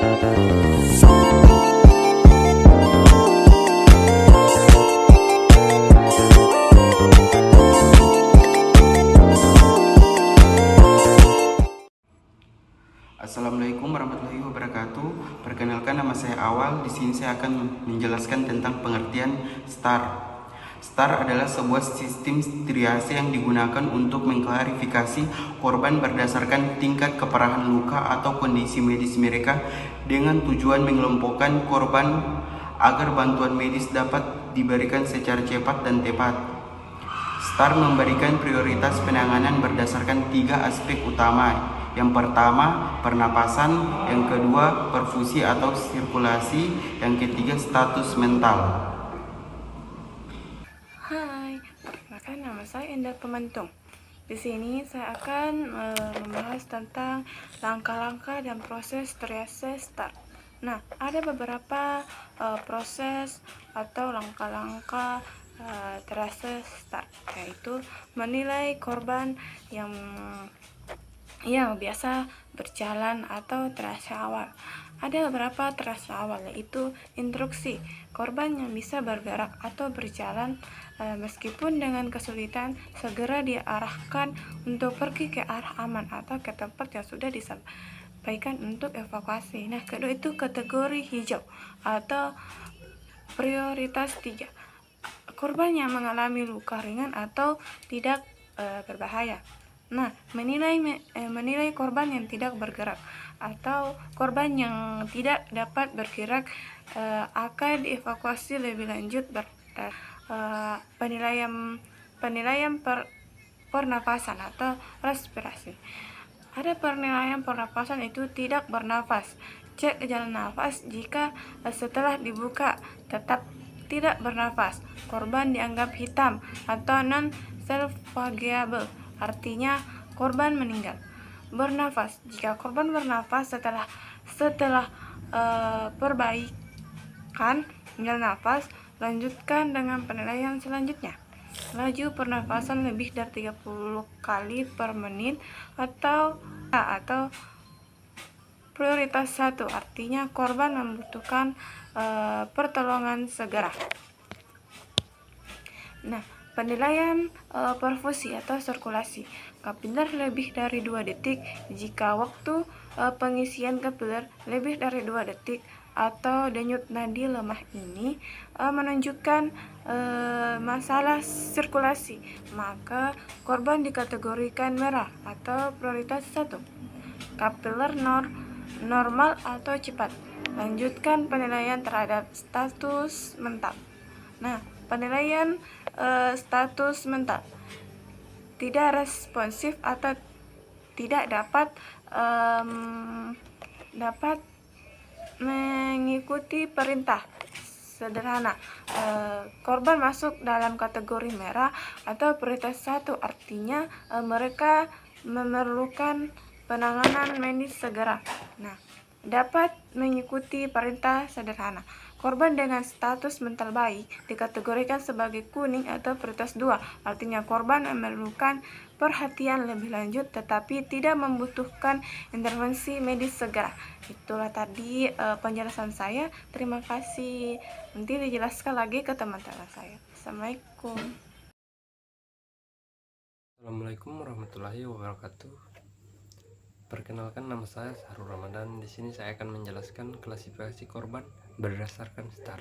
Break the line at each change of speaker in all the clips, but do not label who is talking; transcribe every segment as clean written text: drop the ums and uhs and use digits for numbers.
Assalamualaikum warahmatullahi wabarakatuh. Perkenalkan, nama saya Awal. Di sini saya akan menjelaskan tentang pengertian STAR. STAR adalah sebuah sistem triase yang digunakan untuk mengklarifikasi korban berdasarkan tingkat keparahan luka atau kondisi medis mereka dengan tujuan mengelompokkan korban agar bantuan medis dapat diberikan secara cepat dan tepat. STAR memberikan prioritas penanganan berdasarkan 3 aspek utama. Yang pertama, pernapasan. Yang kedua, perfusi atau sirkulasi. Yang ketiga, status mental.
Hai, perkenalkan nama saya Indah Pementung. Di sini saya akan membahas tentang langkah-langkah dan proses triase STAR. Nah, ada beberapa proses atau langkah-langkah triase STAR, yaitu menilai korban yang biasa berjalan atau triase awal. Ada beberapa triase awal, yaitu instruksi. Korban yang bisa bergerak atau berjalan meskipun dengan kesulitan segera diarahkan untuk pergi ke arah aman atau ke tempat yang sudah disampaikan untuk evakuasi. Nah, kedua itu kategori hijau atau prioritas 3. Korban yang mengalami luka ringan atau tidak berbahaya. Nah, menilai korban yang tidak bergerak atau korban yang tidak dapat bergerak akan dievakuasi lebih lanjut penilaian pernapasan atau respirasi. Ada penilaian pernapasan itu tidak bernafas. Cek jalan nafas. Jika setelah dibuka tetap tidak bernafas, korban dianggap hitam atau non-salvageable, artinya korban meninggal. Bernafas. Jika korban bernafas setelah perbaikan jalan nafas, lanjutkan dengan penilaian selanjutnya. Laju pernafasan lebih dari 30 kali per menit atau prioritas 1, artinya korban membutuhkan pertolongan segera. Nah, penilaian perfusi atau sirkulasi. Kapiler lebih dari 2 detik. Jika waktu pengisian kapiler lebih dari 2 detik atau denyut nadi lemah ini menunjukkan masalah sirkulasi, maka korban dikategorikan merah atau prioritas 1. Kapiler normal atau cepat. Lanjutkan penilaian terhadap status mental. Nah, penilaian status mental. Tidak responsif atau tidak dapat mengikuti perintah. Sederhana, korban masuk dalam kategori merah atau prioritas 1, artinya mereka memerlukan penanganan medis segera. Nah, dapat mengikuti perintah sederhana. Korban dengan status mental baik dikategorikan sebagai kuning atau prioritas 2, artinya korban memerlukan perhatian lebih lanjut tetapi tidak membutuhkan intervensi medis segera. Itulah tadi penjelasan saya. Terima kasih. Nanti dijelaskan lagi ke teman-teman saya. Assalamualaikum.
Assalamualaikum warahmatullahi wabarakatuh. Perkenalkan, nama saya Sahrul Ramadan. Di sini saya akan menjelaskan klasifikasi korban berdasarkan STAR.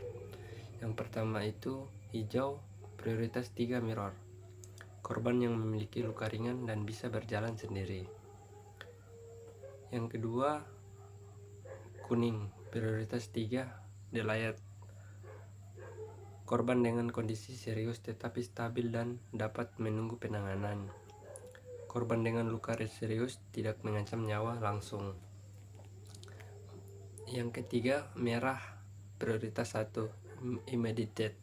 Yang pertama itu hijau, prioritas 3 mirror. Korban yang memiliki luka ringan dan bisa berjalan sendiri. Yang kedua kuning, prioritas 3 delayed. Korban dengan kondisi serius tetapi stabil dan dapat menunggu penanganan. Korban dengan luka serius tidak mengancam nyawa langsung. Yang ketiga merah, prioritas 1 immediate.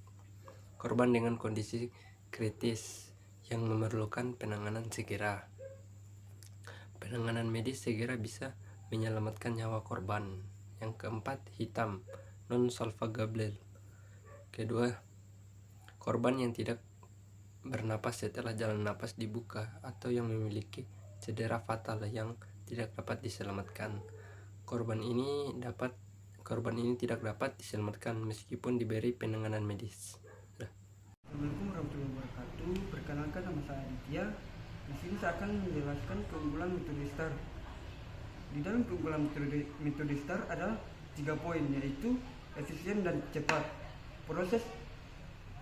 Korban dengan kondisi kritis yang memerlukan penanganan segera. Penanganan medis segera bisa menyelamatkan nyawa korban. Yang keempat hitam, non-salvageable. Kedua, korban yang tidak bernapas setelah jalan napas dibuka atau yang memiliki cedera fatal yang tidak dapat diselamatkan. korban ini tidak dapat diselamatkan meskipun diberi penanganan medis.
Assalamualaikum warahmatullahi wabarakatuh. Perkenalkan, nama saya Aditya. Di sini saya akan menjelaskan keunggulan metode STAR. Di dalam keunggulan metode STAR ada 3 poin, yaitu efisien dan cepat. Proses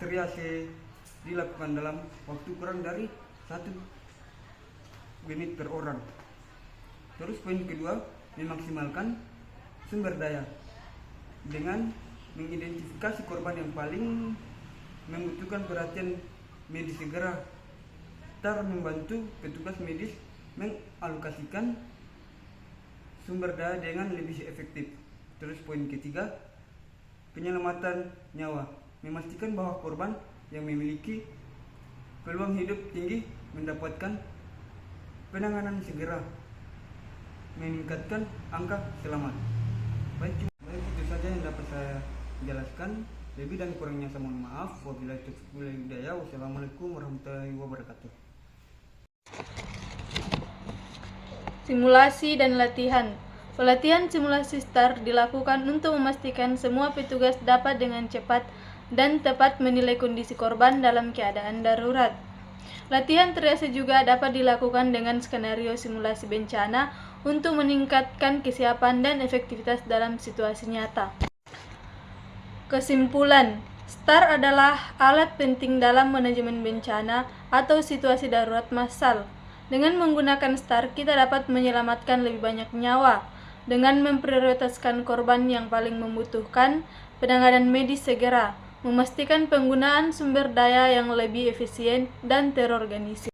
triase dilakukan dalam waktu kurang dari 1 menit per orang. Terus poin kedua, memaksimalkan sumber daya dengan mengidentifikasi korban yang paling membutuhkan perhatian medis segera. STAR membantu petugas medis mengalokasikan sumber daya dengan lebih efektif. Terus poin ketiga, penyelamatan nyawa, memastikan bahwa korban yang memiliki peluang hidup tinggi mendapatkan penanganan segera, meningkatkan angka selamat. Baik, itu saja yang dapat saya jelaskan. Lebih dan kurangnya saya mohon maaf. Wabillahi taufiq wal hidayah. Wassalamualaikum warahmatullahi wabarakatuh.
Simulasi dan latihan. Pelatihan simulasi STAR dilakukan untuk memastikan semua petugas dapat dengan cepat dan tepat menilai kondisi korban dalam keadaan darurat. Latihan triase juga dapat dilakukan dengan skenario simulasi bencana untuk meningkatkan kesiapan dan efektivitas dalam situasi nyata. Kesimpulan, STAR adalah alat penting dalam manajemen bencana atau situasi darurat massal. Dengan menggunakan STAR, kita dapat menyelamatkan lebih banyak nyawa dengan memprioritaskan korban yang paling membutuhkan penanganan medis segera, memastikan penggunaan sumber daya yang lebih efisien dan terorganisir.